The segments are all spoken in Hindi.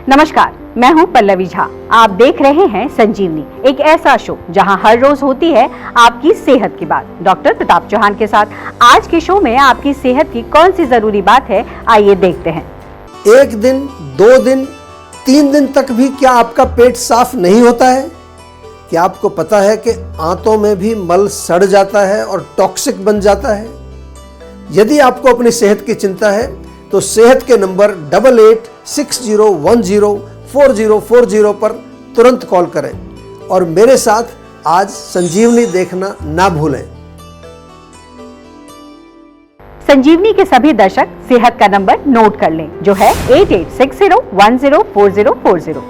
नमस्कार, मैं हूं पल्लवी झा। आप देख रहे हैं संजीवनी, एक ऐसा शो जहां हर रोज होती है आपकी सेहत की बात। डॉक्टर प्रताप चौहान के साथ आज के शो में आपकी सेहत की कौन सी जरूरी बात है, आइए देखते हैं। एक दिन, 2 दिन, 3 दिन तक भी क्या आपका पेट साफ नहीं होता है? क्या आपको पता है कि आंतों में भी मल सड़ जाता है और टॉक्सिक बन जाता है? यदि आपको अपनी सेहत की चिंता है तो सेहत के नंबर 8860104040 पर तुरंत कॉल करें और मेरे साथ आज संजीवनी देखना ना भूलें। संजीवनी के सभी दर्शक सेहत का नंबर नोट कर लें, जो है 8860104040।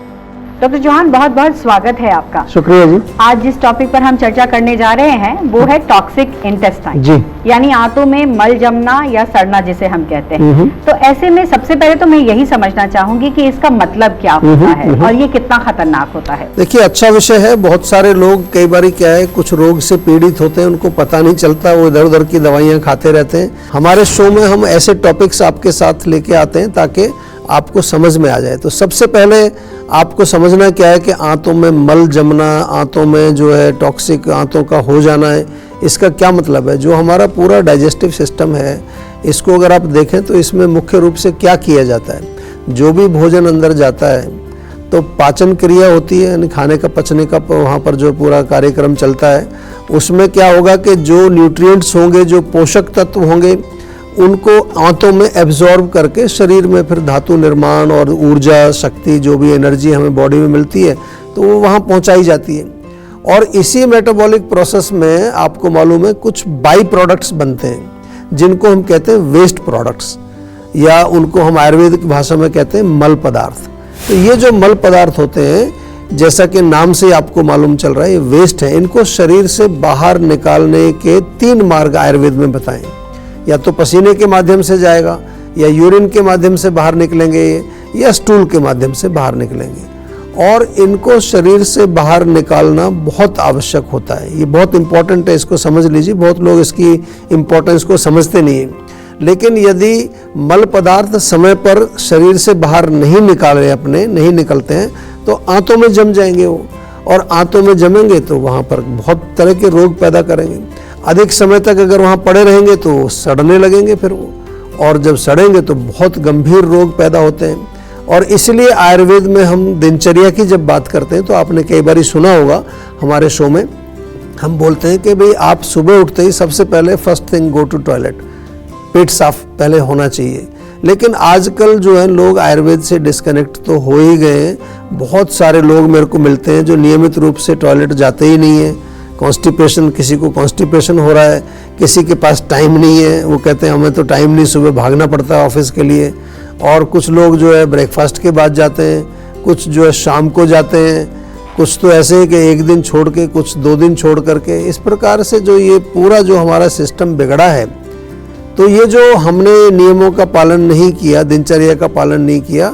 डॉक्टर चौहान, बहुत बहुत स्वागत है आपका। शुक्रिया जी। आज जिस टॉपिक पर हम चर्चा करने जा रहे हैं वो है टॉक्सिक इंटेस्टाइन जी, यानी आंतों में मल जमना या सड़ना जिसे हम कहते हैं। तो ऐसे में सबसे पहले तो मैं यही समझना चाहूंगी कि इसका मतलब क्या होता है और ये कितना खतरनाक होता है। देखिए, अच्छा विषय है। बहुत सारे लोग कई बार क्या है, कुछ रोग से पीड़ित होते हैं, उनको पता नहीं चलता, वो इधर उधर की दवाइयां खाते रहते हैं। हमारे शो में हम ऐसे टॉपिक्स आपके साथ लेके आते हैं ताकि आपको समझ में आ जाए। तो सबसे पहले आपको समझना क्या है कि आंतों में मल जमना, आंतों में जो है टॉक्सिक आंतों का हो जाना है, इसका क्या मतलब है। जो हमारा पूरा डाइजेस्टिव सिस्टम है, इसको अगर आप देखें तो इसमें मुख्य रूप से क्या किया जाता है। जो भी भोजन अंदर जाता है तो पाचन क्रिया होती है, यानी खाने का पचने का वहाँ पर जो पूरा कार्यक्रम चलता है, उसमें क्या होगा कि जो न्यूट्रिएंट्स होंगे, जो पोषक तत्व होंगे, उनको आंतों में एब्जॉर्ब करके शरीर में फिर धातु निर्माण और ऊर्जा, शक्ति, जो भी एनर्जी हमें बॉडी में मिलती है तो वो वहाँ पहुँचाई जाती है। और इसी मेटाबॉलिक प्रोसेस में आपको मालूम है कुछ बाई प्रोडक्ट्स बनते हैं जिनको हम कहते हैं वेस्ट प्रोडक्ट्स, या उनको हम आयुर्वेदिक भाषा में कहते हैं मल पदार्थ। तो ये जो मल पदार्थ होते हैं, जैसा कि नाम से आपको मालूम चल रहा है, ये वेस्ट है। इनको शरीर से बाहर निकालने के 3 मार्ग आयुर्वेद में बताएं। या तो पसीने के माध्यम से जाएगा, या यूरिन के माध्यम से बाहर निकलेंगे, या स्टूल के माध्यम से बाहर निकलेंगे। और इनको शरीर से बाहर निकालना बहुत आवश्यक होता है। ये बहुत इंपॉर्टेंट है, इसको समझ लीजिए। बहुत लोग इसकी इम्पोर्टेंस को समझते नहीं हैं। लेकिन यदि मल पदार्थ समय पर शरीर से बाहर नहीं निकाले, अपने नहीं निकलते हैं, तो आंतों में जम जाएंगे वो, और आंतों में जमेंगे तो वहाँ पर बहुत तरह के रोग पैदा करेंगे। अधिक समय तक अगर वहाँ पड़े रहेंगे तो सड़ने लगेंगे फिर वो, और जब सड़ेंगे तो बहुत गंभीर रोग पैदा होते हैं। और इसलिए आयुर्वेद में हम दिनचर्या की जब बात करते हैं तो आपने कई बार सुना होगा, हमारे शो में हम बोलते हैं कि भाई आप सुबह उठते ही सबसे पहले first thing go to toilet, पेट साफ पहले होना चाहिए। लेकिन आजकल जो है लोग आयुर्वेद से डिस्कनेक्ट तो हो ही गए हैं। बहुत सारे लोग मेरे को मिलते हैं जो नियमित रूप से टॉयलेट जाते ही नहीं है। कॉन्स्टिपेशन, किसी को कॉन्स्टिपेशन हो रहा है, किसी के पास टाइम नहीं है, वो कहते हैं हमें तो टाइम नहीं, सुबह भागना पड़ता है ऑफिस के लिए। और कुछ लोग जो है ब्रेकफास्ट के बाद जाते हैं, कुछ जो है शाम को जाते हैं, कुछ तो ऐसे है कि एक दिन छोड़ के, कुछ 2 दिन छोड़ करके। इस प्रकार से जो ये पूरा जो हमारा सिस्टम बिगड़ा है, तो ये जो हमने नियमों का पालन नहीं किया, दिनचर्या का पालन नहीं किया,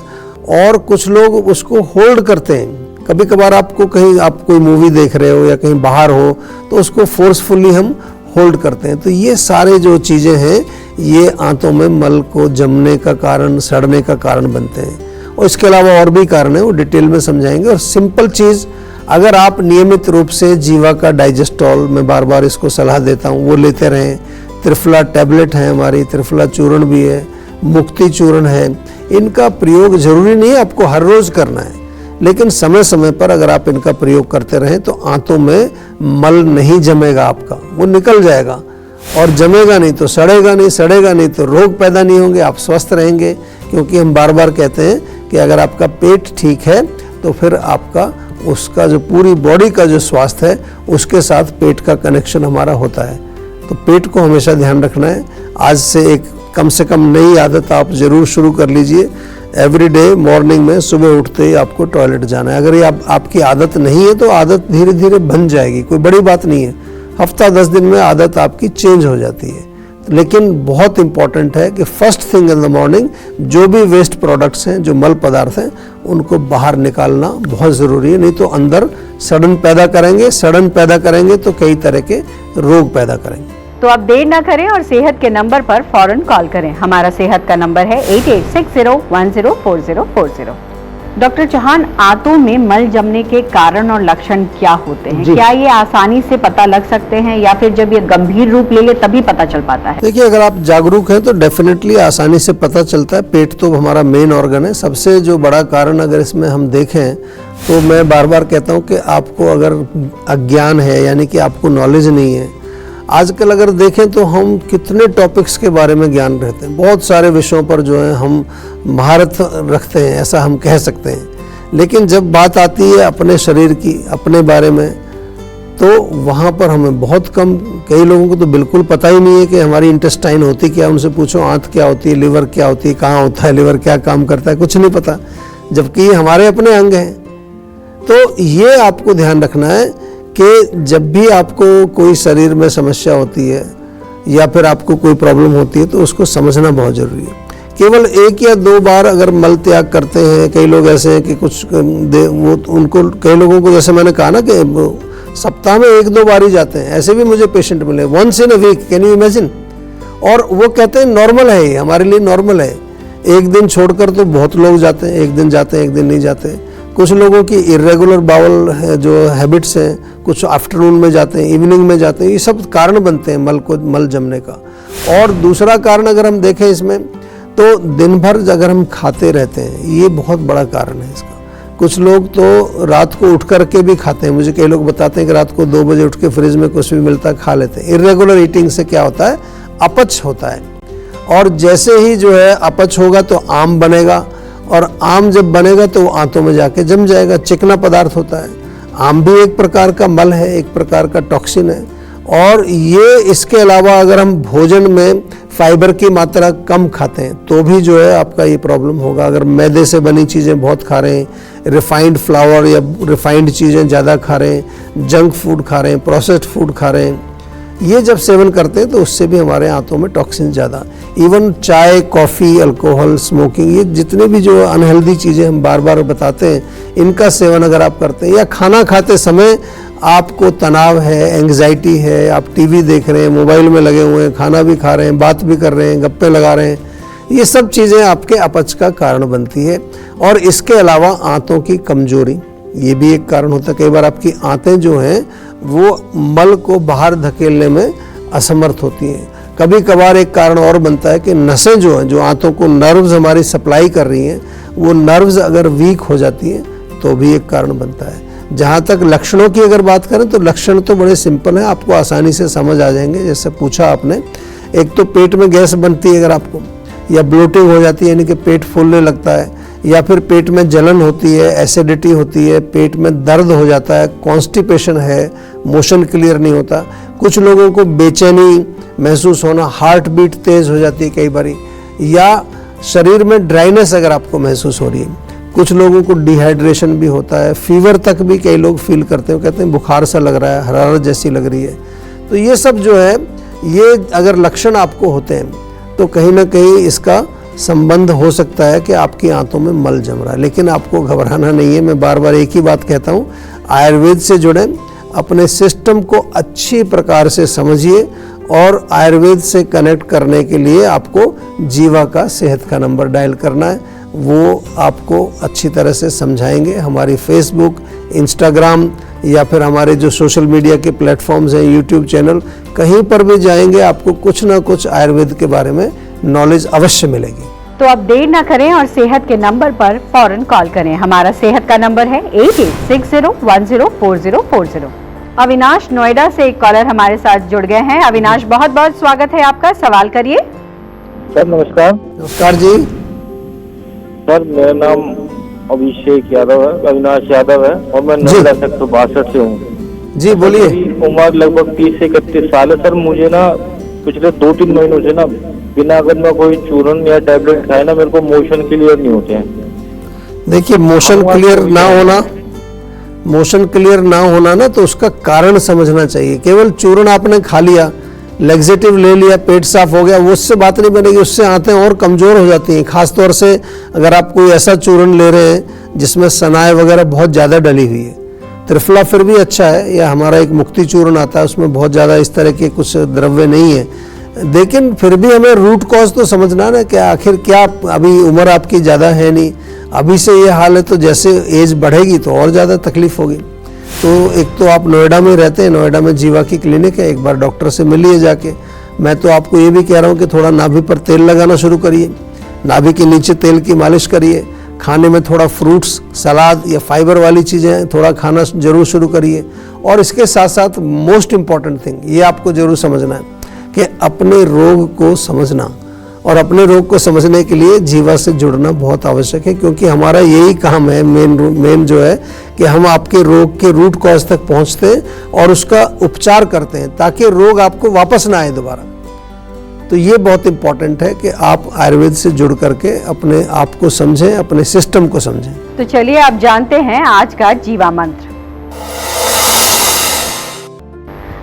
और कुछ लोग उसको होल्ड करते हैं। कभी कभार आपको कहीं, आप कोई मूवी देख रहे हो या कहीं बाहर हो, तो उसको फोर्सफुली हम होल्ड करते हैं। तो ये सारे जो चीज़ें हैं, ये आंतों में मल को जमने का कारण, सड़ने का कारण बनते हैं। और इसके अलावा और भी कारण है, वो डिटेल में समझाएंगे। और सिंपल चीज़, अगर आप नियमित रूप से जीवा का डाइजेस्टॉल, मैं बार बार इसको सलाह देता हूँ, वो लेते रहें। त्रिफला टैबलेट है हमारी, त्रिफला चूर्ण भी है, मुक्ति चूर्ण है। इनका प्रयोग जरूरी नहीं है आपको हर रोज़ करना है, लेकिन समय समय पर अगर आप इनका प्रयोग करते रहें तो आंतों में मल नहीं जमेगा आपका, वो निकल जाएगा। और जमेगा नहीं तो सड़ेगा नहीं, सड़ेगा नहीं तो रोग पैदा नहीं होंगे, आप स्वस्थ रहेंगे। क्योंकि हम बार बार कहते हैं कि अगर आपका पेट ठीक है तो फिर आपका, उसका जो पूरी बॉडी का जो स्वास्थ्य है, उसके साथ पेट का कनेक्शन हमारा होता है। तो पेट को हमेशा ध्यान रखना है। आज से एक कम से कम नई आदत आप जरूर शुरू कर लीजिए। एवरीडे मॉर्निंग में सुबह उठते ही आपको टॉयलेट जाना है। अगर ये आपकी आदत नहीं है तो आदत धीरे धीरे बन जाएगी, कोई बड़ी बात नहीं है। हफ्ता 10 दिन में आदत आपकी चेंज हो जाती है। लेकिन बहुत इंपॉर्टेंट है कि first thing in the morning जो भी वेस्ट प्रोडक्ट्स हैं, जो मल पदार्थ हैं, उनको बाहर निकालना बहुत ज़रूरी है। नहीं तो अंदर सड़न पैदा करेंगे, सड़न पैदा करेंगे तो कई तरह के रोग पैदा करेंगे। तो आप देर ना करें और सेहत के नंबर पर फौरन कॉल करें। हमारा सेहत का नंबर है 8860104040। डॉक्टर चौहान, आंतों में मल जमने के कारण और लक्षण क्या होते हैं? क्या ये आसानी से पता लग सकते हैं या फिर जब ये गंभीर रूप ले ले तभी पता चल पाता है? देखिए, अगर आप जागरूक हैं तो डेफिनेटली आसानी से पता चलता है। पेट तो हमारा मेन ऑर्गन है। सबसे जो बड़ा कारण अगर इसमें हम देखें तो मैं बार बार कहता हूँ कि आपको अगर अज्ञान है, यानी कि आपको नॉलेज नहीं है। आजकल अगर देखें तो हम कितने टॉपिक्स के बारे में ज्ञान रहते हैं, बहुत सारे विषयों पर जो है हम महारत रखते हैं, ऐसा हम कह सकते हैं। लेकिन जब बात आती है अपने शरीर की, अपने बारे में, तो वहाँ पर हमें बहुत कम, कई लोगों को तो बिल्कुल पता ही नहीं है कि हमारी इंटेस्टाइन होती क्या। उनसे पूछो आंत क्या होती है, लिवर क्या होती है, कहाँ होता है लिवर, क्या काम करता है, कुछ नहीं पता, जबकि ये हमारे अपने अंग हैं। तो ये आपको ध्यान रखना है कि जब भी आपको कोई शरीर में समस्या होती है या फिर आपको कोई प्रॉब्लम होती है तो उसको समझना बहुत ज़रूरी है। केवल 1 या 2 बार अगर मल त्याग करते हैं, कई लोग ऐसे हैं कि कुछ वो उनको, कई लोगों को जैसे मैंने कहा ना कि सप्ताह में 1-2 बार ही जाते हैं, ऐसे भी मुझे पेशेंट मिले, once in a week, can you imagine. और वो कहते हैं नॉर्मल है, ये हमारे लिए नॉर्मल है। एक दिन छोड़कर तो बहुत लोग जाते हैं, एक दिन जाते हैं, एक दिन नहीं जाते। कुछ लोगों की इरेगुलर बाउल है, जो हैबिट्स हैं, कुछ आफ्टरनून में जाते हैं, इवनिंग में जाते हैं। ये सब कारण बनते हैं मल जमने का। और दूसरा कारण अगर हम देखें इसमें, तो दिन भर अगर हम खाते रहते हैं, ये बहुत बड़ा कारण है इसका। कुछ लोग तो रात को उठ करके भी खाते हैं। मुझे कई लोग बताते हैं कि रात को 2 बजे उठ के फ्रिज में कुछ भी मिलता है खा लेते हैं। इरेगुलर ईटिंग से क्या होता है, अपच होता है। और जैसे ही जो है अपच होगा तो आम बनेगा, और आम जब बनेगा तो वो आंतों में जाके जम जाएगा, चिकना पदार्थ होता है। आम भी एक प्रकार का मल है, एक प्रकार का टॉक्सिन है। और ये इसके अलावा अगर हम भोजन में फाइबर की मात्रा कम खाते हैं तो भी जो है आपका ये प्रॉब्लम होगा। अगर मैदे से बनी चीज़ें बहुत खा रहे हैं, रिफाइंड फ्लावर या रिफाइंड चीज़ें ज़्यादा खा रहे हैं, जंक फूड खा रहे हैं, प्रोसेस्ड फूड खा रहे हैं, ये जब सेवन करते हैं तो उससे भी हमारे आंतों में टॉक्सिन ज़्यादा। इवन चाय, कॉफ़ी, अल्कोहल, स्मोकिंग, ये जितने भी जो अनहेल्दी चीज़ें हम बार बार बताते हैं, इनका सेवन अगर आप करते हैं, या खाना खाते समय आपको तनाव है, एंग्जाइटी है, आप टीवी देख रहे हैं, मोबाइल में लगे हुए हैं, खाना भी खा रहे हैं, बात भी कर रहे हैं, गप्पे लगा रहे हैं, ये सब चीज़ें आपके अपच का कारण बनती है। और इसके अलावा आंतों की कमजोरी, ये भी एक कारण होता है। कई बार आपकी आंतें जो हैं वो मल को बाहर धकेलने में असमर्थ होती हैं। कभी कभार एक कारण और बनता है कि नसें जो हैं, जो आंतों को नर्व्स हमारी सप्लाई कर रही हैं, वो नर्व्स अगर वीक हो जाती हैं तो भी एक कारण बनता है। जहाँ तक लक्षणों की अगर बात करें तो लक्षण तो बड़े सिंपल हैं, आपको आसानी से समझ आ जाएंगे। जैसे पूछा आपने, एक तो पेट में गैस बनती है अगर आपको, या ब्लोटिंग हो जाती है यानी कि पेट फूलने लगता है, या फिर पेट में जलन होती है, एसिडिटी होती है, पेट में दर्द हो जाता है, कॉन्स्टिपेशन है, मोशन क्लियर नहीं होता, कुछ लोगों को बेचैनी महसूस होना, हार्ट बीट तेज हो जाती है कई बारी, या शरीर में ड्राइनेस अगर आपको महसूस हो रही है, कुछ लोगों को डिहाइड्रेशन भी होता है, फीवर तक भी कई लोग फील करते हैं, कहते हैं बुखार सा लग रहा है, हरारत जैसी लग रही है। तो ये सब जो है, ये अगर लक्षण आपको होते हैं तो कहीं ना कहीं इसका संबंध हो सकता है कि आपकी आंतों में मल जम रहा है। लेकिन आपको घबराना नहीं है। मैं बार बार एक ही बात कहता हूँ, आयुर्वेद से जुड़े, अपने सिस्टम को अच्छी प्रकार से समझिए, और आयुर्वेद से कनेक्ट करने के लिए आपको जीवा का सेहत का नंबर डायल करना है, वो आपको अच्छी तरह से समझाएंगे। हमारी फेसबुक, इंस्टाग्राम या फिर हमारे जो सोशल मीडिया के प्लेटफॉर्म्स हैं, यूट्यूब चैनल, कहीं पर भी जाएंगे आपको कुछ ना कुछ आयुर्वेद के बारे में नॉलेज अवश्य मिलेगी। तो अब देर ना करें और सेहत के नंबर पर फौरन कॉल करें। हमारा सेहत का नंबर है 8860104040। अविनाश नोएडा से एक कॉलर हमारे साथ जुड़ गए हैं। अविनाश, बहुत बहुत स्वागत है आपका, सवाल करिए। सर नमस्कार। नमस्कार जी। सर मेरा नाम अभिषेक यादव है, अविनाश यादव है, और मैं नोएडा सेक्टर 62 से हूँ। जी बोलिए। उम्र लगभग 30 से 31 साल है। सर मुझे ना पिछले 2-3 महीनों से ना बिना अगर मैं कोई चूर्ण या टैबलेट खाए ना, मेरे को मोशन क्लियर नहीं होते हैं। देखिए, मोशन क्लियर ना होना ना, तो उसका कारण समझना चाहिए। केवल चूर्ण आपने खा लिया, लेग्जेटिव ले लिया, पेट साफ हो गया, वो उससे बात नहीं बनेगी, उससे आंतें और कमज़ोर हो जाती हैं। खासतौर से अगर आप कोई ऐसा चूर्ण ले रहे हैं जिसमें सनाए वगैरह बहुत ज़्यादा डली हुई है। त्रिफला फिर भी अच्छा है, या हमारा एक मुक्ति चूर्ण आता है, उसमें बहुत ज़्यादा इस तरह के कुछ द्रव्य नहीं है। लेकिन फिर भी हमें रूट कॉज तो समझना ना कि आखिर क्या, अभी उम्र आपकी ज़्यादा है नहीं, अभी से ये हाल है तो जैसे एज बढ़ेगी तो और ज़्यादा तकलीफ होगी। तो एक तो आप नोएडा में रहते हैं, नोएडा में जीवा की क्लिनिक है, एक बार डॉक्टर से मिलिए जाके। मैं तो आपको ये भी कह रहा हूँ कि थोड़ा नाभि पर तेल लगाना शुरू करिए, नाभि के नीचे तेल की मालिश करिए, खाने में थोड़ा फ्रूट्स, सलाद या फाइबर वाली चीज़ें थोड़ा खाना जरूर शुरू करिए। और इसके साथ साथ मोस्ट इम्पॉर्टेंट थिंग ये आपको जरूर समझना है कि अपने रोग को समझना, और अपने रोग को समझने के लिए जीवा से जुड़ना बहुत आवश्यक है, क्योंकि हमारा यही काम है मेन जो है कि हम आपके रोग के रूट कॉज तक पहुंचते हैं और उसका उपचार करते हैं ताकि रोग आपको वापस ना आए दोबारा। तो ये बहुत इंपॉर्टेंट है कि आप आयुर्वेद से जुड़ करके अपने आप को समझें, अपने सिस्टम को समझें। तो चलिए आप जानते हैं आज का जीवा मंत्र।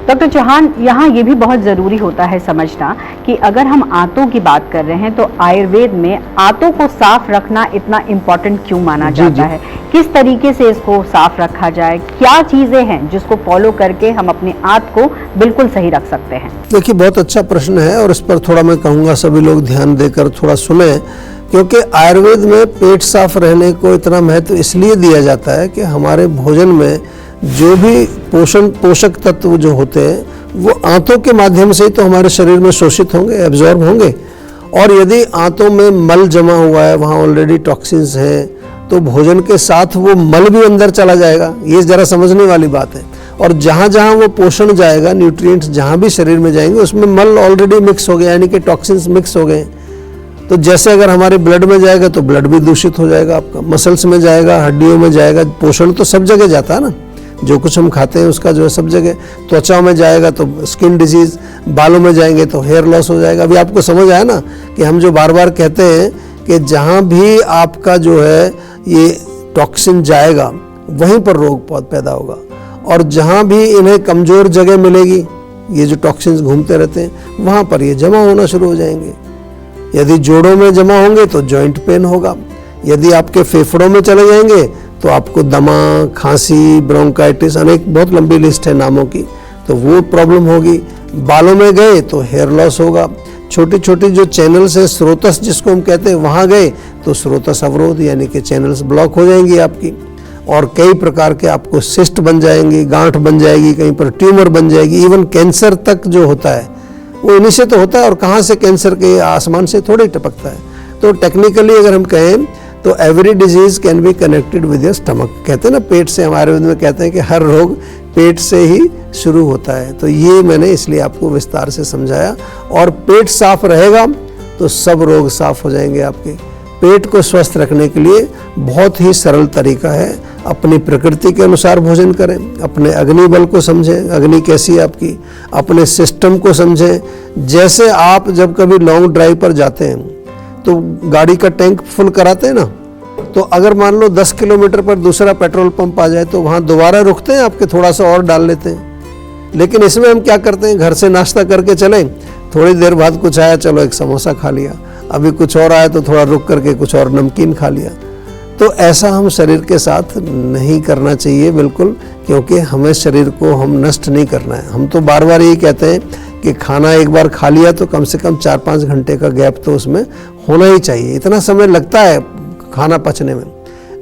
डॉक्टर चौहान, यहाँ ये भी बहुत ज़रूरी होता है समझना कि अगर हम आंतों की बात कर रहे हैं तो आयुर्वेद में आंतों को साफ रखना इतना इम्पोर्टेंट क्यों माना जाता है? किस तरीके से इसको साफ रखा जाए? क्या चीज़ें हैं जिसको फॉलो करके हम अपने आंत को बिल्कुल सही रख सकते हैं? देखिए, बहुत अच्छा प्रश्न है और इस पर थोड़ा मैं कहूँगा सभी लोग ध्यान देकर थोड़ा सुने, क्योंकि आयुर्वेद में पेट साफ रहने को इतना महत्व इसलिए दिया जाता है कि हमारे भोजन में जो भी पोषक तत्व जो होते हैं वो आंतों के माध्यम से ही तो हमारे शरीर में शोषित होंगे, एब्जॉर्ब होंगे। और यदि आंतों में मल जमा हुआ है, वहाँ ऑलरेडी टॉक्सिन्स हैं, तो भोजन के साथ वो मल भी अंदर चला जाएगा। ये जरा समझने वाली बात है। और जहाँ जहाँ वो पोषण जाएगा, न्यूट्रिएंट्स जहाँ भी शरीर में जाएंगे उसमें मल ऑलरेडी मिक्स हो गया, यानी कि टॉक्सिन्स मिक्स हो गए। तो जैसे अगर हमारे ब्लड में जाएगा तो ब्लड भी दूषित हो जाएगा आपका, मसल्स में जाएगा, हड्डियों में जाएगा। पोषण तो सब जगह जाता है ना, जो कुछ हम खाते हैं उसका जो है सब जगह। त्वचा में जाएगा तो स्किन डिजीज, बालों में जाएंगे तो हेयर लॉस हो जाएगा। अभी आपको समझ आया ना कि हम जो बार बार कहते हैं कि जहाँ भी आपका जो है ये टॉक्सिन जाएगा वहीं पर रोग पैदा होगा, और जहाँ भी इन्हें कमज़ोर जगह मिलेगी, ये जो टॉक्सिन्स घूमते रहते हैं, वहाँ पर ये जमा होना शुरू हो जाएंगे। यदि जोड़ों में जमा होंगे तो जॉइंट पेन होगा, यदि आपके फेफड़ों में चले जाएंगे तो आपको दमा, खांसी, ब्रोंकाइटिस, अनेक बहुत लंबी लिस्ट है नामों की, तो वो प्रॉब्लम होगी। बालों में गए तो हेयर लॉस होगा। छोटी छोटी जो चैनल्स है, स्रोतस जिसको हम कहते हैं, वहाँ गए तो स्रोतस अवरोध यानी कि चैनल्स ब्लॉक हो जाएंगी आपकी, और कई प्रकार के आपको सिस्ट बन जाएंगी, गांठ बन जाएगी, कहीं पर ट्यूमर बन जाएगी। इवन कैंसर तक जो होता है वो इन्हीं से तो होता है, और कहाँ से कैंसर के आसमान से थोड़ी टपकता है। तो टेक्निकली अगर हम कहें तो every disease can be connected with your stomach. कहते हैं ना, पेट से, हमारे आयुर्वेद में कहते हैं कि हर रोग पेट से ही शुरू होता है। तो ये मैंने इसलिए आपको विस्तार से समझाया। और पेट साफ रहेगा तो सब रोग साफ हो जाएंगे आपके। पेट को स्वस्थ रखने के लिए बहुत ही सरल तरीका है, अपनी प्रकृति के अनुसार भोजन करें, अपने अग्नि बल को समझें, अग्नि कैसी है आपकी, अपने सिस्टम को समझें। जैसे आप जब कभी लॉन्ग ड्राइव पर जाते हैं तो गाड़ी का टैंक फुल कराते हैं ना, तो अगर मान लो 10 किलोमीटर पर दूसरा पेट्रोल पंप आ जाए तो वहाँ दोबारा रुकते हैं आपके, थोड़ा सा और डाल लेते हैं। लेकिन इसमें हम क्या करते हैं, घर से नाश्ता करके चलें, थोड़ी देर बाद कुछ आया, चलो एक समोसा खा लिया, अभी कुछ और आया तो थोड़ा रुक करके कुछ और नमकीन खा लिया। तो ऐसा हम शरीर के साथ नहीं करना चाहिए बिल्कुल, क्योंकि हमें शरीर को हम नष्ट नहीं करना है। हम तो बार बार यही कहते हैं कि खाना एक बार खा लिया तो कम से कम 4-5 घंटे का गैप तो उसमें होना ही चाहिए। इतना समय लगता है खाना पचने में,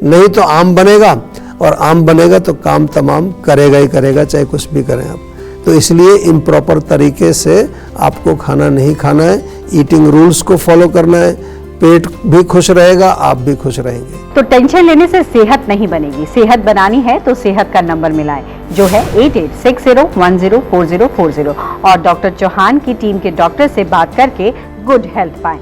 नहीं तो आम बनेगा, और आम बनेगा तो काम तमाम करेगा ही करेगा, चाहे कुछ भी करें आप। तो इसलिए इम्प्रॉपर तरीके से आपको खाना नहीं खाना है, ईटिंग रूल्स को फॉलो करना है, पेट भी खुश रहेगा, आप भी खुश रहेंगे। तो टेंशन लेने से सेहत नहीं बनेगी, सेहत बनानी है तो सेहत का नंबर मिलाएं, जो है 8860104040, और डॉक्टर चौहान की टीम के डॉक्टर से बात करके गुड हेल्थ पाएं।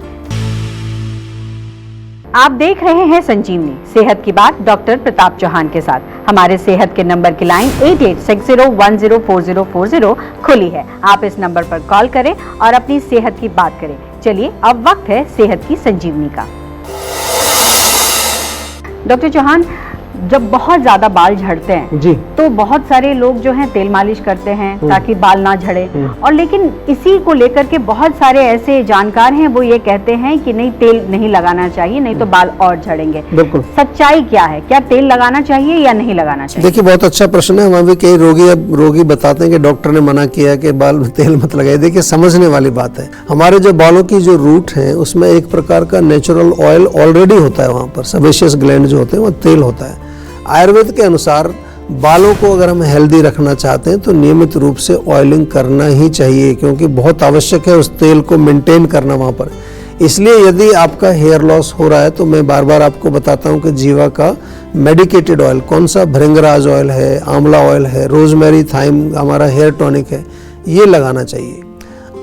आप देख रहे हैं संजीवनी, सेहत की बात डॉक्टर प्रताप चौहान के साथ। हमारे सेहत के नंबर की लाइन 8860104040 खुली है। आप इस नंबर पर कॉल करें और अपनी सेहत की बात करें। चलिए अब वक्त है सेहत की संजीवनी का। डॉक्टर चौहान, जब बहुत ज्यादा बाल झड़ते हैं जी, तो बहुत सारे लोग जो हैं तेल मालिश करते हैं ताकि बाल ना झड़े, और लेकिन इसी को लेकर के बहुत सारे ऐसे जानकार हैं वो ये कहते हैं कि नहीं, तेल नहीं लगाना चाहिए, नहीं तो बाल और झड़ेंगे। बिल्कुल। सच्चाई क्या है, क्या तेल लगाना चाहिए या नहीं लगाना चाहिए? देखिए, बहुत अच्छा प्रश्न है। वहाँ भी कई रोगी बताते हैं कि डॉक्टर ने मना किया कि बाल में तेल मत लगाइए। देखिए, समझने वाली बात है, हमारे जो बालों की जो रूट है उसमें एक प्रकार का नेचुरल ऑयल ऑलरेडी होता है, वहाँ पर सेबेशियस ग्लैंड जो होते हैं वो तेल होता है। आयुर्वेद के अनुसार बालों को अगर हम हेल्दी रखना चाहते हैं तो नियमित रूप से ऑयलिंग करना ही चाहिए, क्योंकि बहुत आवश्यक है उस तेल को मेंटेन करना वहाँ पर। इसलिए यदि आपका हेयर लॉस हो रहा है तो मैं बार बार आपको बताता हूँ कि जीवा का मेडिकेटेड ऑयल, कौन सा, भृंगराज ऑयल है, आंवला ऑयल है, रोजमेरी थाइम हमारा हेयर टॉनिक है, ये लगाना चाहिए।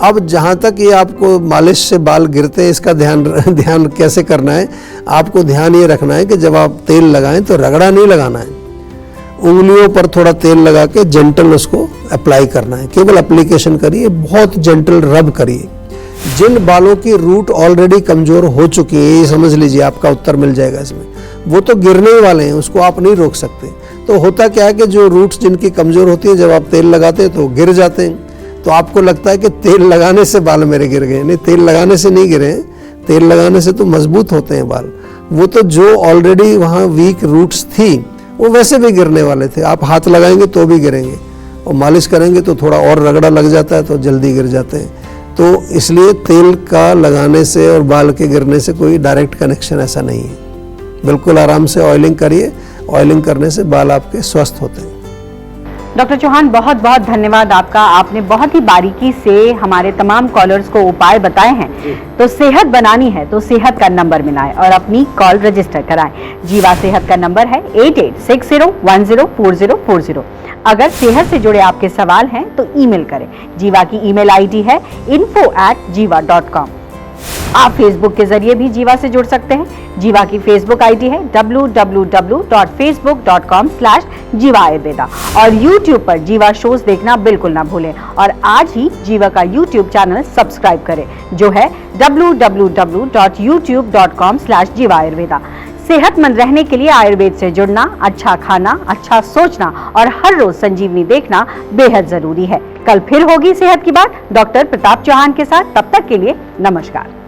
अब जहाँ तक ये आपको मालिश से बाल गिरते हैं, इसका ध्यान कैसे करना है, आपको ध्यान ये रखना है कि जब आप तेल लगाएं तो रगड़ा नहीं लगाना है, उंगलियों पर थोड़ा तेल लगा के जेंटल उसको अप्लाई करना है, केवल एप्लीकेशन करिए, बहुत जेंटल रब करिए। जिन बालों की रूट ऑलरेडी कमजोर हो चुकी है, ये समझ लीजिए, आपका उत्तर मिल जाएगा इसमें, वो तो गिरने ही वाले हैं, उसको आप नहीं रोक सकते। तो होता क्या है कि जो रूट्स जिनकी कमजोर होती है, जब आप तेल लगाते हैं तो गिर जाते हैं, तो आपको लगता है कि तेल लगाने से बाल मेरे गिर गए। नहीं, तेल लगाने से नहीं गिरे, तेल लगाने से तो मजबूत होते हैं बाल। वो तो जो ऑलरेडी वहाँ वीक रूट्स थी वो वैसे भी गिरने वाले थे, आप हाथ लगाएंगे तो भी गिरेंगे, और मालिश करेंगे तो थोड़ा और रगड़ा लग जाता है तो जल्दी गिर जाते हैं। तो इसलिए तेल का लगाने से और बाल के गिरने से कोई डायरेक्ट कनेक्शन ऐसा नहीं है। बिल्कुल आराम से ऑयलिंग करिए, ऑयलिंग करने से बाल आपके स्वस्थ होते हैं। डॉक्टर चौहान, बहुत बहुत धन्यवाद आपका। आपने बहुत ही बारीकी से हमारे तमाम कॉलर्स को उपाय बताए हैं। तो सेहत बनानी है तो सेहत का नंबर मिलाएं और अपनी कॉल रजिस्टर कराएं। जीवा सेहत का नंबर है 8860104040। अगर सेहत से जुड़े आपके सवाल हैं तो ईमेल करें। जीवा की ईमेल आईडी है info@jiva.com। आप फेसबुक के जरिए भी जीवा से जुड़ सकते हैं। जीवा की फेसबुक आईडी है www.facebook.com/जीवा आयुर्वेदा, और यूट्यूब पर जीवा शोज देखना बिल्कुल ना भूलें। और आज ही जीवा का यूट्यूब चैनल सब्सक्राइब करें, जो है www.youtube.com/जीवा आयुर्वेदा। सेहतमंद रहने के लिए आयुर्वेद से जुड़ना, अच्छा खाना, अच्छा सोचना और हर रोज संजीवनी देखना बेहद जरूरी है। कल फिर होगी सेहत की बात डॉक्टर प्रताप चौहान के साथ। तब तक के लिए नमस्कार।